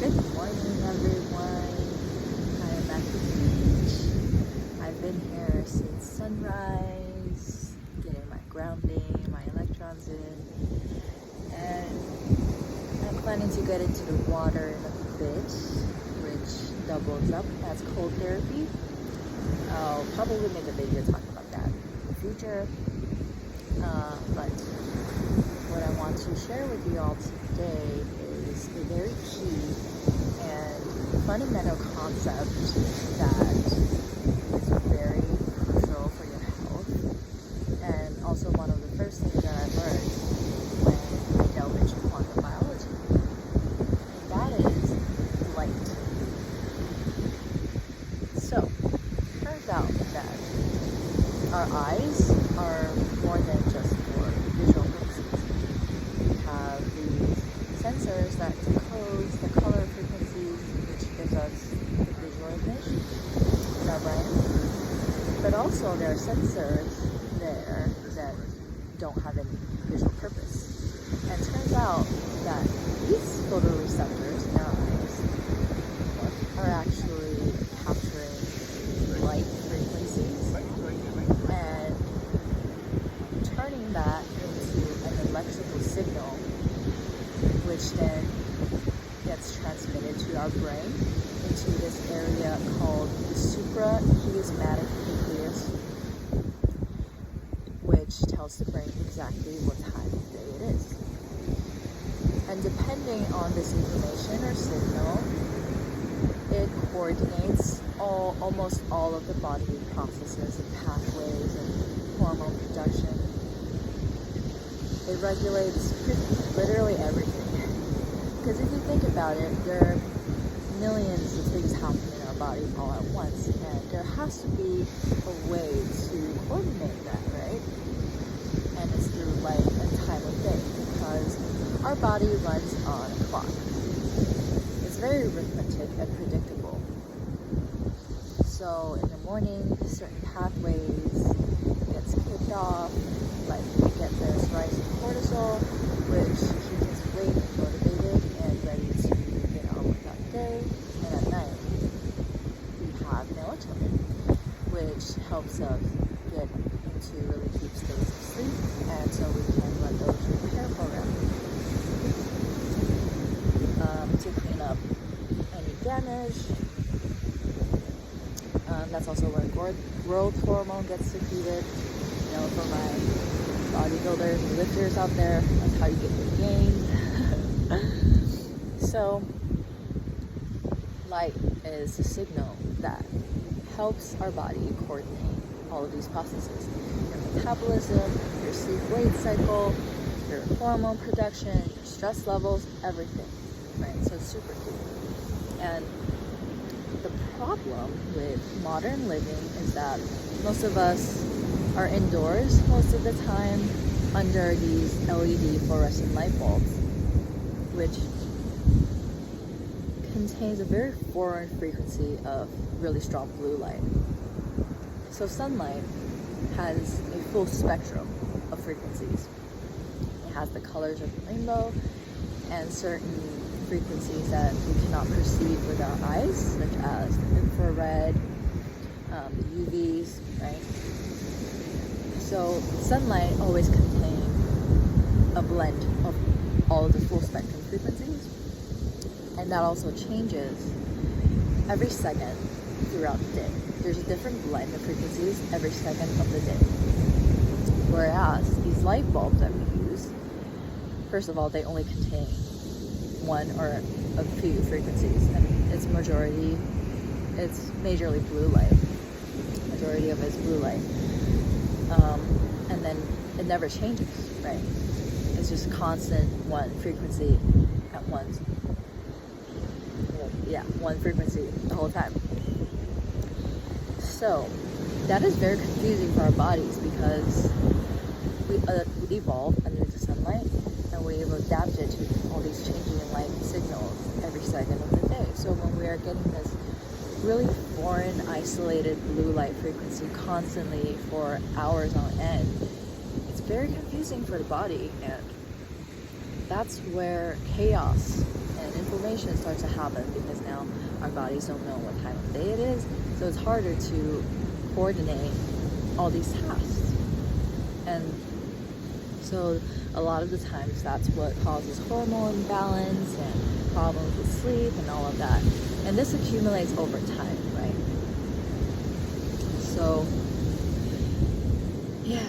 Good morning, everyone. I am at the beach. I've been here since sunrise, getting my grounding, my electrons in, and I'm planning to get into the water in a bit, which doubles up as cold therapy. I'll probably make a video talking about that in the future, but what I want to share with you all today is a very key and fundamental concept that is very crucial for your health, and also one of the first things that I learned when I delved into quantum biology, and that is light. So, turns out that our eyes are more than just for visual purposes. We have these sensors that decode the color frequencies, which gives us the visual image in our brain. But also there are sensors there that don't have any visual purpose. And it turns out that these photoreceptors in our eyes are actually capturing light frequencies and turning that into an electrical signal, which then gets transmitted to our brain into this area called the suprachiasmatic nucleus, which tells the brain exactly what time of day it is. And depending on this information or signal, it coordinates almost all of the bodily processes and pathways and hormone production. It regulates literally everything. Because if you think about it, there are millions of things happening in our body all at once, and there has to be a way to coordinate that, right? And it's through light and time of day, because our body runs on a clock. It's very arithmetic and predictable. So in the morning, certain pathways gets kicked off, like we get this rise in cortisol, which keeps us awake and motivated and ready to get on with that day. And at night, we have melatonin, which helps us get into really deep states of sleep, and so we can run those repair programs to clean up any damage. That's also where growth hormone gets secreted. You know, for my bodybuilders and lifters out there, that's how you get your gains. So, light is a signal that helps our body coordinate all of these processes. Your metabolism, your sleep-wake cycle, your hormone production, your stress levels, everything, right? So it's super key. And the problem with modern living is that most of us are indoors most of the time under these LED fluorescent light bulbs, which contains a very foreign frequency of really strong blue light. So sunlight has a full spectrum of frequencies. It has the colors of the rainbow and certain frequencies that we cannot perceive with our eyes, such as the infrared, the UVs, right? So sunlight always contains a blend of all of the full spectrum frequencies, and that also changes every second throughout the day. There's a different blend of frequencies every second of the day. Whereas these light bulbs that we use, first of all, they only contain one or a few frequencies, and it's majorly blue light. Majority of it is blue light. And then it never changes, right? It's just constant one frequency at once. One frequency the whole time. So that is very confusing for our bodies, because we evolved under the sunlight, and we've adapted to all these changing light signals every second of the day. So when we are getting this really foreign, isolated blue light frequency constantly for hours on end, it's very confusing for the body, and that's where chaos and inflammation transition starts to happen because now our bodies don't know what time of day it is, so it's harder to coordinate all these tasks. And so a lot of the times that's what causes hormone imbalance and problems with sleep and all of that. And this accumulates over time, right? So yeah.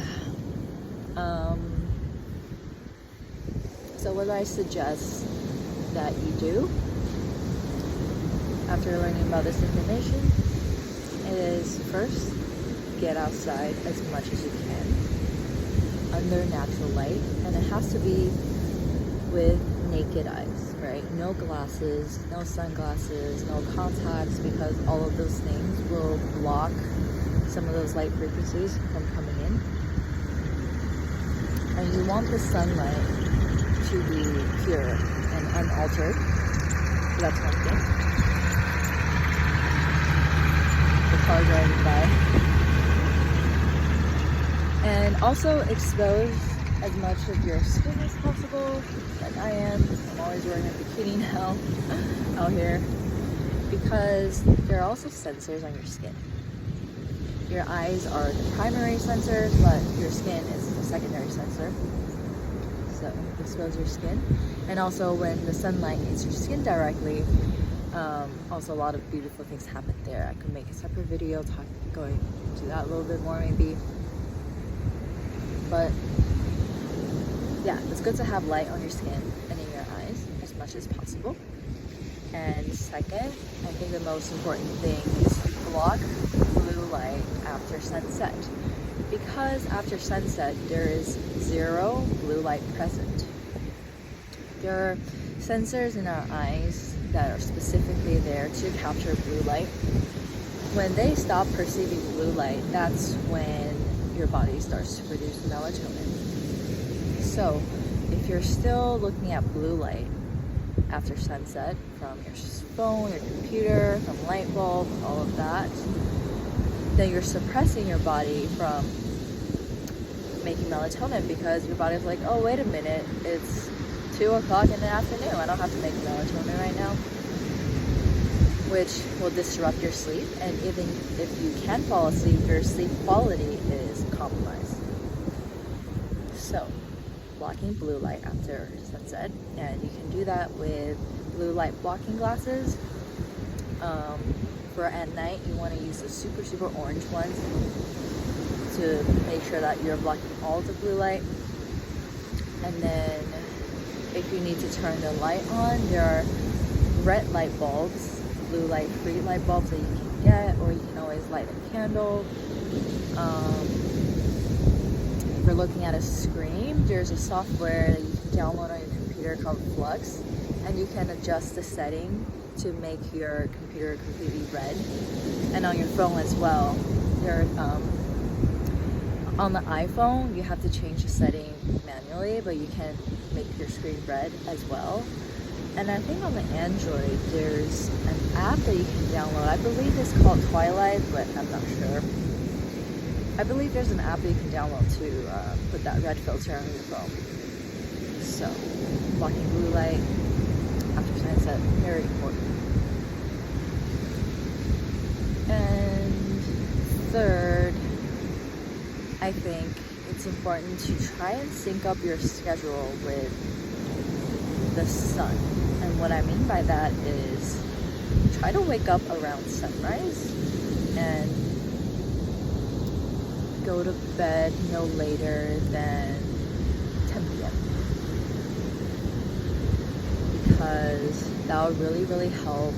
So what I suggest that you do after learning about this information is first get outside as much as you can under natural light, and it has to be with naked eyes, right? No glasses, no sunglasses, no contacts, because all of those things will block some of those light frequencies from coming in. And you want the sunlight to be pure and unaltered. So that's one thing. The car driving by. And also expose as much of your skin as possible, like I am. I'm always wearing a bikini now out here, because there are also sensors on your skin. Your eyes are the primary sensors, but your skin is the secondary sensor. So expose your skin. And also when the sunlight hits your skin directly, also a lot of beautiful things happen there. I could make a separate video going into that a little bit more maybe. But yeah, it's good to have light on your skin and in your eyes as much as possible. And second, I think the most important thing is to block blue light after sunset, because after sunset there is zero blue light present. There are sensors in our eyes that are specifically there to capture blue light. When they stop perceiving blue light, that's when your body starts to produce melatonin. So if you're still looking at blue light after sunset from your phone, your computer, from light bulb, all of that, then you're suppressing your body from making melatonin, because your body's like, oh, wait a minute, it's 2 o'clock in the afternoon, I don't have to make melatonin right now, which will disrupt your sleep. And even if you can fall asleep, your sleep quality is compromised. So blocking blue light after sunset, and you can do that with blue light blocking glasses. For at night, you want to use the super orange ones to make sure that you're blocking all the blue light. And then if you need to turn the light on, there are red light bulbs, blue light free light bulbs that you can get, or you can always light a candle. If you're looking at a screen, there's a software that you can download on your computer called Flux, and you can adjust the setting to make your computer completely red. And on your phone as well. On the iPhone, you have to change the setting manually, but you can make your screen red as well. And I think on the Android, there's an app that you can download. I believe it's called Twilight, but I'm not sure. I believe there's an app that you can download to put that red filter on your phone. So, blocking blue light after sunset, very important. And third, I think it's important to try and sync up your schedule with the sun. And what I mean by that is try to wake up around sunrise and go to bed no later than 10 p.m. because that will really help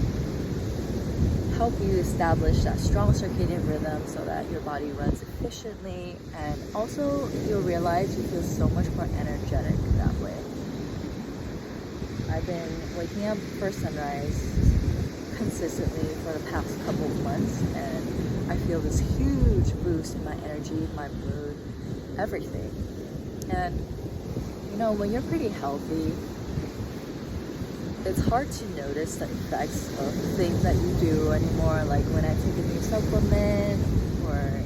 you establish that strong circadian rhythm so that your body runs efficiently, and also you'll realize you feel so much more energetic that way. I've been waking up for sunrise consistently for the past couple of months, and I feel this huge boost in my energy, my mood, everything. And you know, when you're pretty healthy, it's hard to notice the effects of things that you do anymore, like when I take a new supplement or,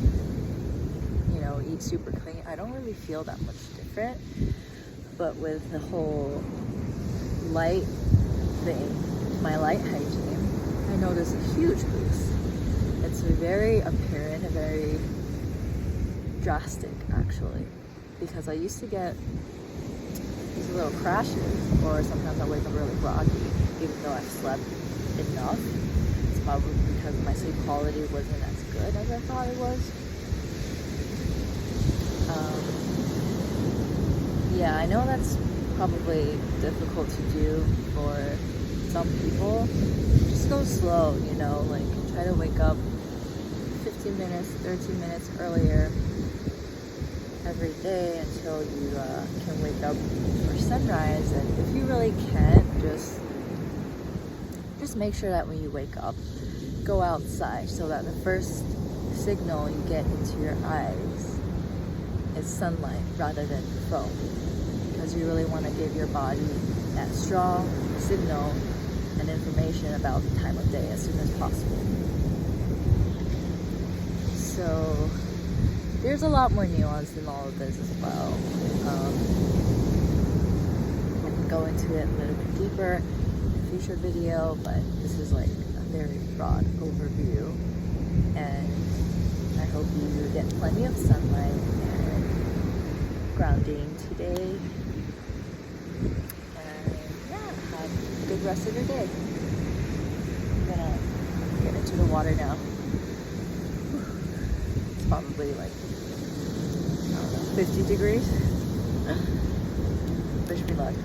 you know, eat super clean. I don't really feel that much different. But with the whole light thing, my light hygiene, I noticed a huge boost. It's very apparent and very drastic actually, because I used to get these little crashes, or sometimes I wake up really groggy even though I've slept enough. It's probably because my sleep quality wasn't as good as I thought it was. Yeah, I know that's probably difficult to do for some people. Just go slow, you know, like try to wake up 15 minutes, 13 minutes earlier every day until you can wake up for sunrise. And if you really can't, just make sure that when you wake up, go outside so that the first signal you get into your eyes is sunlight rather than foam, because you really want to give your body that strong signal and information about the time of day as soon as possible. So there's a lot more nuance in all of this as well. I can go into it a little bit deeper in a future video, but this is like a very broad overview, and I hope you get plenty of sunlight and grounding today. And yeah, have a good rest of your day. I'm gonna get into the water now. It's probably like, I don't know, 50 degrees. Wish me luck.